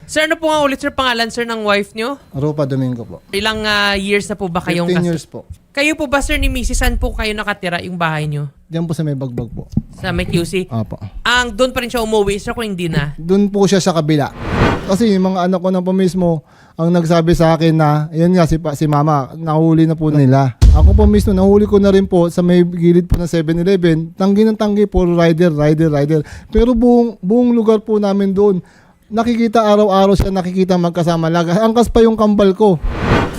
Sir, ano po nga ulit, sir, pangalan, sir, ng wife nyo? Rupa Domingo po. Ilang years na po ba kayong 15 years po. Kayo po ba, sir, ni Mrs. Saan po kayo nakatira yung bahay nyo? Diyan po sa may bagbag po. Sa may QC? Apo. Ang doon pa rin siya umuwi, sir, kung hindi na? Doon po siya sa kabila. Kasi yung mga anak ko na po mismo ang nagsabi sa akin na, yun nga, si mama, nahuli na po nila. Ako po mismo, nahuli ko na rin po sa may gilid po ng 7-Eleven. Tanggi ng tanggi po, rider. Pero buong lugar po namin doon, nakikita araw-araw siya, nakikita magkasama. Angkas pa yung kambal ko.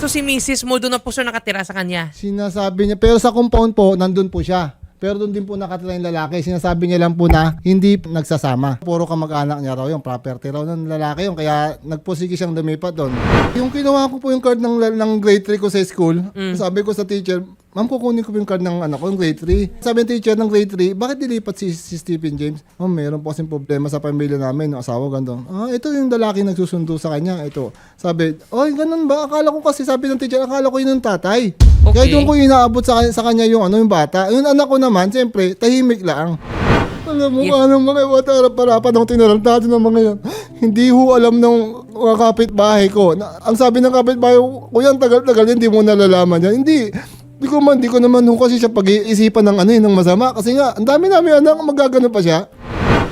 So si Mrs. mo doon na po, sir, nakatira sa kanya? Sinasabi niya, pero sa compound po, nandun po siya. Pero doon din po nakatira yung lalaki. Sinasabi niya lang po na hindi nagsasama. Puro kamag-anak niya raw yung property raw ng lalaki yung kaya nagpusigi siyang lumipat doon. Yung kinuha ko po yung card ng grade 3 ko sa school, sabi ko sa teacher, ma'am, kukunin ko po yung card ng anak ko, yung grade 3. Sabi ng teacher ng grade 3, bakit dilipat si Stephen James? Ma'am, meron po kasing problema sa pamilya namin, no, asawa, ganun. Ito yung lalaki nagsusundo sa kanya, ito. Sabi, ganun ba? Akala ko kasi, sabi ng teacher, akala ko yun yung tatay. Okay. Kaya doon ko inaabot sa kanya yung yung bata. Yung anak ko naman, siyempre, tahimik lang. Alam mo, anong mga bata, harap-harapan akong tinarantado ng mga yan. Hindi ho alam ng mga kapitbahay ko. Ang sabi ng kapitbahay ko, kuya, tagal-tagal, hindi mo nalalaman yan. Hindi ko naman ho kasi siya pag-iisipan ng masama. Kasi nga, ang dami namin anak, magagano pa siya.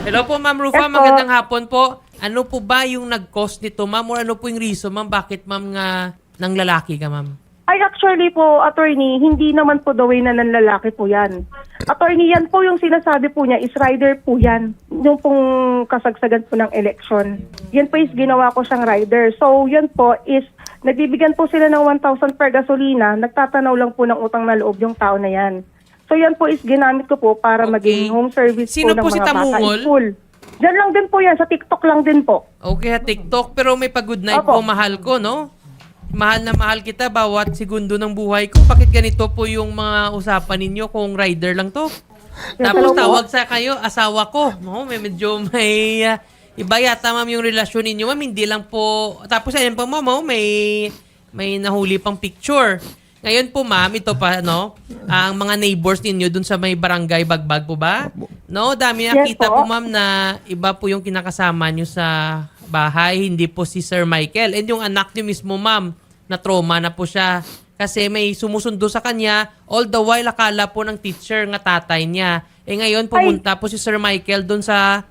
Hello po, Ma'am Rufa. Magandang hapon po. Ano po ba yung nag-cause nito, ma'am? Or ano po yung reason, ma'am? Bakit, ma'am, nga nang lalaki ka, ma'am? Ay, actually po, attorney, hindi naman po the way na nanlalaki po yan. Attorney, yan po yung sinasabi po niya is rider po yan. Yung pong kasagsagan po ng election. Yan po is ginawa ko siyang rider. So, yan po is nagbibigyan po sila ng 1,000 per gasolina. Nagtatanaw lang po ng utang na loob yung tao na yan. So, yan po is ginamit ko po para maging home service Sino po po ng si mga bata Tamungol? in school. Diyan lang din po yan. Sa TikTok lang din po. Okay, TikTok. Pero may pag-good night Opo. po, mahal ko, no? Mahal na mahal kita bawat segundo ng buhay ko. Bakit ganito po yung mga usapan ninyo kung rider lang to? Tapos tawag sa kayo, asawa ko. No, medyo may iba yata, ma'am, yung relasyon ninyo, ma'am. Hindi lang po. Tapos ayun po, ma'am, may nahuli pang picture. Ngayon po, ma'am, ito pa, no? Ang mga neighbors ninyo dun sa may barangay Bagbag po ba? No, dami nakita Yes, po, po. ma'am, na iba po yung kinakasama nyo sa bahay, hindi po si Sir Michael. And yung anak niyo mismo, ma'am, na trauma na po siya. Kasi may sumusundo sa kanya, all the while akala po ng teacher nga tatay niya. Ngayon pumunta po si Sir Michael doon sa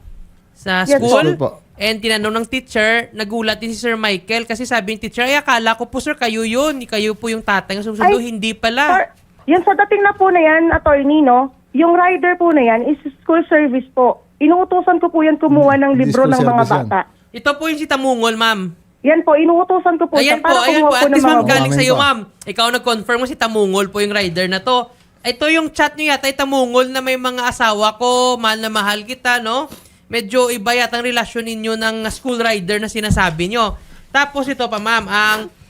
Yes, school. po. And tinanong ng teacher, nagulat din si Sir Michael kasi sabi ng teacher, ay akala ko po, sir, kayo yun. Kayo po yung tatay nga sumusundo. Hindi pala. Sir, yan sa dating na po na yan, attorney, no? Yung rider po na yan is school service po. Inuutosan ko po yan kumuha ng Hindi libro school ng mga service yan. bata. Ito po yung si Tamungol, ma'am. Yan po, inuutosan ko po Ayan siya po, para ayan kumuha po. po At ng least, ma'am, mga galing Mamin sa'yo, po. ma'am. Ikaw nag-confirm mo si Tamungol po yung rider na to. Ito yung chat nyo yata, Tamungol, na may mga asawa ko, mahal na mahal kita, no? Medyo iba yata ang relasyon ninyo ng school rider na sinasabi nyo. Tapos ito pa, ma'am,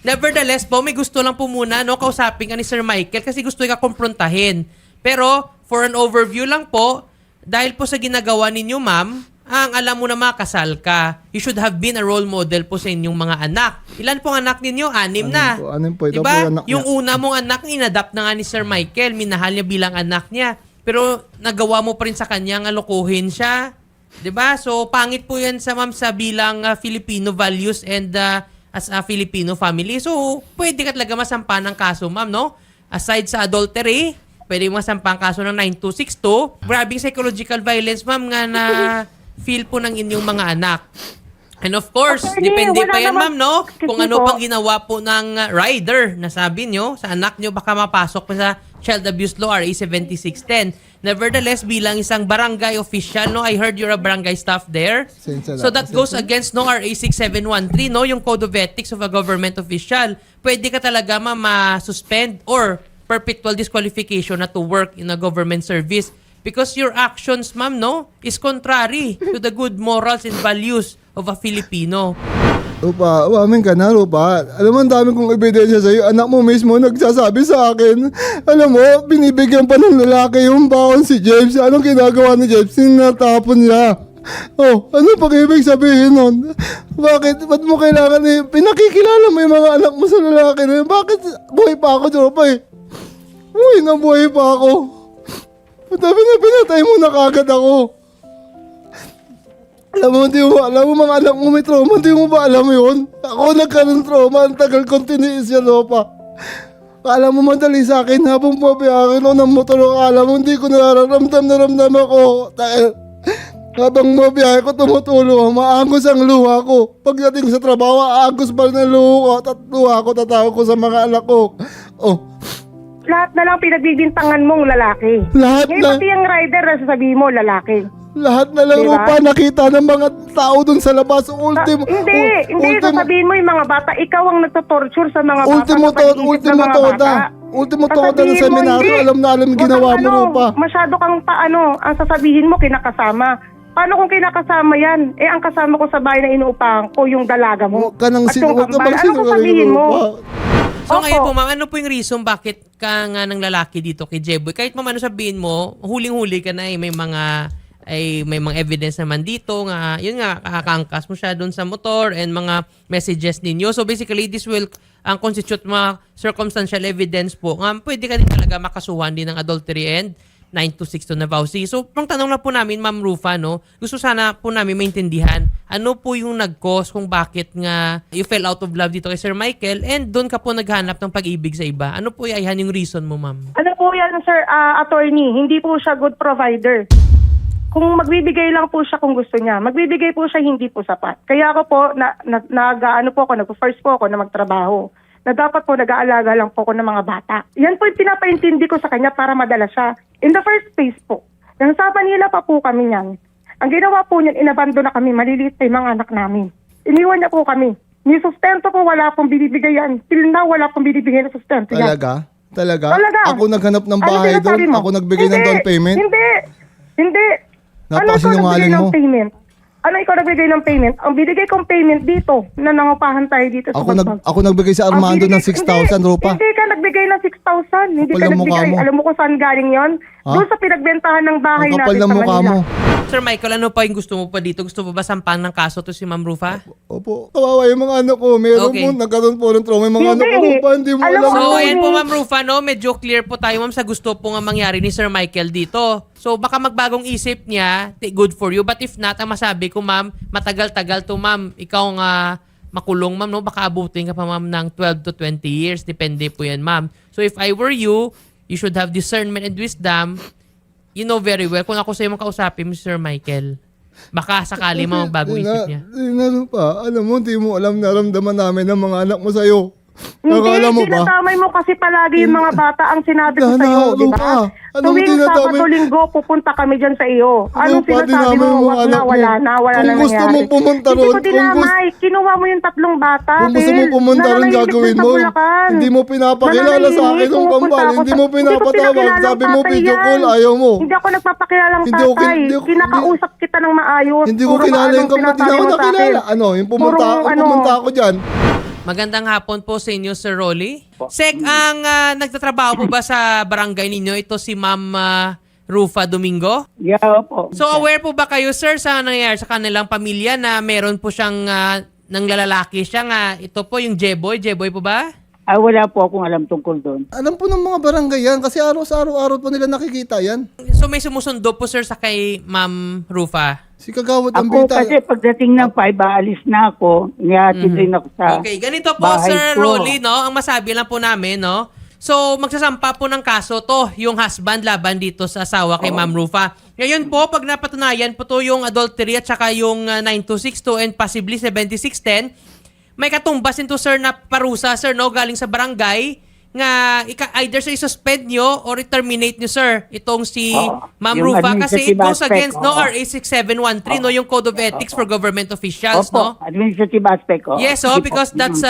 nevertheless po, may gusto lang po muna, no, kausapin ka ni Sir Michael kasi gusto ka kumprontahin. Pero, for an overview lang po, dahil po sa ginagawa ninyo, ma'am, ang alam mo na makasal ka, you should have been a role model po sa inyong mga anak. Ilan pong anak ninyo? 6 na. Anim po. Ito Diba? po yung anak niya. Yung una mong anak, inadapt na nga ni Sir Michael. Minahal niya bilang anak niya. Pero nagawa mo pa rin sa kanya nga lokohin siya. 'Di ba? So, pangit po yan sa ma'am sa bilang Filipino values and as a Filipino family. So, pwede ka talaga masampa ng kaso, ma'am, no? Aside sa adultery, pwede mo masampa ang kaso ng 9262. Grabing psychological violence, ma'am, nga na feel po ng inyong mga anak. And of course, Attorney, depende wala pa yan, ma'am, naman- no? Excuse Kung me ano po. pang ginawa po ng rider na sabi nyo sa anak nyo, baka mapasok pa sa Child Abuse Law, RA 7610. Nevertheless, bilang isang barangay official, no, I heard you're a barangay staff there. So that goes against no RA 6713, no, yung Code of Ethics of a Government Official. Pwede ka talaga ma-suspend or perpetual disqualification na to work in a government service. Because your actions, ma'am, no, is contrary to the good morals and values of a Filipino. Rupa, umamin ka na, Rupa. Alam mo, ang dami kong ebidensya sa'yo. Anak mo mismo nagsasabi sa akin. Alam mo, binibigyan pa ng lalaki yung baon si James. Anong ginagawa ni James? Sinatapon niya. Oh, ano pag-ibig sabihin nun? Bakit? Ba't mo kailangan pinakikilala mo yung mga anak mo sa lalaki na yun? Bakit? Buhay pa ako, Rupa eh. Buhay pa ako. Sabi na pinatay mo na kagad ako. Alam mo mga anak mo may trauma, hindi mo ba alam yun? Ako nagkaroon trauma, ang tagal kong tiniis yan, Ropa. Alam mo madali sa akin habang pabiyakin ako ng motor, alam mo hindi ko nararamdam ako. Dahil habang mabiyahe ko tumutulong, maagos ang luha ko. Pagdating sa trabaho, aagos pa rin ang luha ko, tatawag ko sa mga anak ko. Oh, Lahat na lang pinagbibintangan mong lalaki. Lahat Ngayon na- pati yung rider na sasabihin mo, lalaki. lahat na lang, Diba? Ropa, nakita ng mga tao dun sa labas. Hindi, sasabihin mo yung mga bata, ikaw ang nagtotorture sa mga bata. Ultimo sa pag-iisip ng mga bata. Ultimo toda ng Sasabihin mo, seminaryo, hindi. alam na alam Huwag ginawa kang mo, Ropa. Masyado kang ang sasabihin mo kinakasama. Paano kung kinakasama yan? Eh, ang kasama ko sa bahay na inuupahan ko, yung dalaga mo. Huwag ka nang At yung huwag ka kambal. Ano magsinungaling, sasabihin mo? Ropa. So Opo. ngayon po ma'am, ano po yung reason bakit ka nga ng lalaki dito kay Jeboy? Kahit ma'am ano sabihin mo, huling-huli ka na may mga evidence naman dito nga, yun nga, kakangkas mo siya doon sa motor and mga messages ninyo. So basically, this will constitute mga circumstantial evidence po nga pwede ka din talaga makasuhan din ng adultery and 926 to Navausi. So, pang tanong na po namin, Ma'am Rufa, no, gusto sana po namin maintindihan ano po yung nag-cause kung bakit nga you fell out of love dito kay Sir Michael and doon ka po naghanap ng pag-ibig sa iba. Ano po yung reason mo, Ma'am? Ano po yan, sir, attorney, hindi po siya good provider. Kung magbibigay lang po siya kung gusto niya, magbibigay po siya hindi po sapat. Kaya ako po, nag-first po ako na magtrabaho. Na dapat po nag-aalaga lang po ako ng mga bata. Yan po yung pinapaintindi ko sa kanya para madala siya. In the first place po, nang sa Manila pa po kami niyan, ang ginawa po niyan, inabando na kami, maliliit pa yung mga anak namin. Iniwan niya po kami. Ni sustento po, wala pong binibigay yan. Till now, wala pong binibigay na sustento yan. Talaga? Talaga. Ako naghanap ng Ano bahay sinasabi doon? mo? Ako nagbigay ng down payment? Hindi. Ano ikaw Napakasinungaling nagbigay mo. ng payment? Ano ikaw nagbigay ng payment? Ang binigay kong payment dito, na nangupahan tayo dito sa Bagbag. Ako nagbigay sa Ang Armando ng binigay- 6,000, Ropa. Hindi ka nagbigay ng 6,000. Hindi Kapal ka ng mukha nagbigay. mo. Alam mo kung saan galing yon? Ha? Doon sa pinagbentahan ng bahay Ang kapal natin ng sa mukha Manila. mo. Sir Michael, ano pa yung gusto mo pa dito? Gusto mo ba sampahan ng kaso to si Ma'am Rufa? Opo. Kawawa yung mga anak ko. Meron Okay. po, nagkaroon po ng trauma. Yung mga Hindi. anak ko, Ropa, hindi mo Alam alam. mo, So, Attorney. ayan po Ma'am Rufa, no? Medyo clear po tayo ma'am sa gusto po nga mangyari ni Sir Michael dito. So, baka magbagong isip niya, good for you. But if not, ang masabi ko ma'am, matagal-tagal to ma'am. Ikaw nga makulong ma'am, no? Baka abutin ka pa ma'am ng 12 to 20 years. Depende po yan ma'am. So, if I were you, you should have discernment and wisdom. You know very well, kung ako sa'yo makausapin mo si Sir Michael, baka sakali magbago isip niya. Ropa, alam mo, hindi mo alam naramdaman namin ng mga anak mo sa'yo. Hindi, Nakala mo ba? tinatamay mo kasi palagi yung mga bata ang sinabi ko Dana, sa iyo, di Rupa. ba? Anong Tuwing tinatamay? Sabado, Linggo, pupunta kami dyan sa iyo. Anong Rupa, sinasabi dinamay mo? mo Wag na, anak mo. wala na Kung nangyari. gusto mong pumunta Hindi ron, ko dinamay. Kinuha mo yung 3 bata. Kung gusto mo Phil. pumunta ron, Nananahimik gagawin dun sa mo. Bulacan. Hindi mo pinapakilala sa akin Nananahimik, ng pupunta kambal. ako Hindi sa- mo Hindi ko pinapatawag. pinakilalang Sabi mo, tatay video yan. call, ayaw mo. Hindi ako nagpapakilalang Hindi ko tatay. Kinakausap kita ng maayos. Hindi ko Puro kilala yung anong kambal. Hindi sinasabi ako mo sa akin. nakilala. Ano, yung pumunta Purong ako dyan. Magandang hapon po sa inyo, Sir Rolly. Sek, ang nagtatrabaho po ba sa barangay ninyo? Ito si Ma'am Rufa Domingo? Yeah, po. So aware po ba kayo, sir, sa nangyayari sa kanilang pamilya na meron po siyang nang lalaki siya nga? Ito po yung Jeboy. Jeboy po ba? Wala po akong alam tungkol doon. Alam po ng mga barangay yan kasi araw-araw po nila nakikita yan. So may sumusundo po, sir, sa kay Ma'am Rufa? Si Kagawad ang Ako bita. kasi pagdating ng 5, aalis na ako. Nihatid rin ako sa Okay, ganito po, bahay Sir ko. Rolly, no? Ang masabi lang po namin, no? So, magsasampa po ng kaso to, yung husband laban dito sa asawa kay Ma'am Rufa. Ngayon po, pag napatunayan po to yung adultery at saka yung 9262 and possibly 7610, may katumbas nito, sir, na parusa, sir, no? Galing sa barangay nga either sir i-suspend nyo or i-terminate nyo, sir, itong si Ma'am Yung Rufa kasi it administrative goes aspect, against no, oo. RA 6713, no? Yung Code of Ethics for Government Officials, no? Opo, administrative aspect ko. Yes, because that's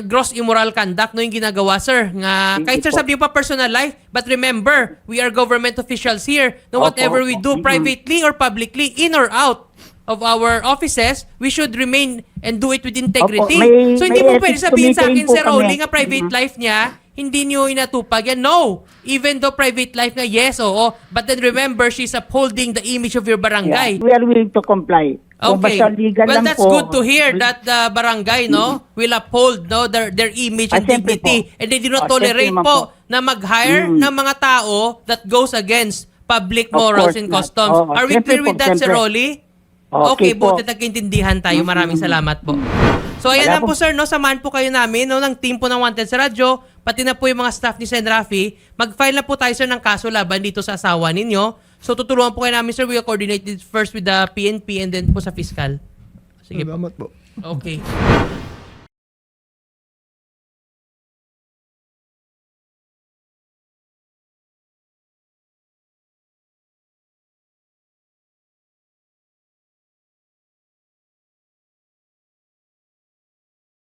gross immoral conduct no yung ginagawa, sir. Nga, kahit sir sabi pa personal life, but remember, we are government officials here. No, Opo, whatever we do, opo. privately or publicly, in or out of our offices, we should remain and do it with integrity. Opo, So, hindi may mo pwede ethics sabihin sa akin, committee po Sir kami. Oli, nga private life niya, hindi niyo inatupag yan. No! Even though private life nga, yes, oo. But then remember, she's upholding the image of your barangay. Yeah, we are willing to comply. Kung Okay. basta legal Well, lang that's po, good to hear that the barangay, no, will uphold no their image and siyempre dignity. po. And they do not Siyempre tolerate naman po po. na mag-hire ng mga tao that goes against public Of morals course and not. customs. Oo, Are we siyempre clear with po, that, Sir siyempre. Rolly? Okay, po. buti nagkaintindihan tayo. Maraming salamat po. So, ayan Wala lang po, sir, no? Samahan po kayo namin, no? Ng team po ng Wanted sa radyo, pati na po yung mga staff ni Sen. Rafi. Mag-file na po tayo, sir, ng kaso laban dito sa asawa ninyo. So, tutulungan po kayo namin, sir. We will coordinate it first with the PNP and then po sa fiscal. Sige po. Salamat po. Okay.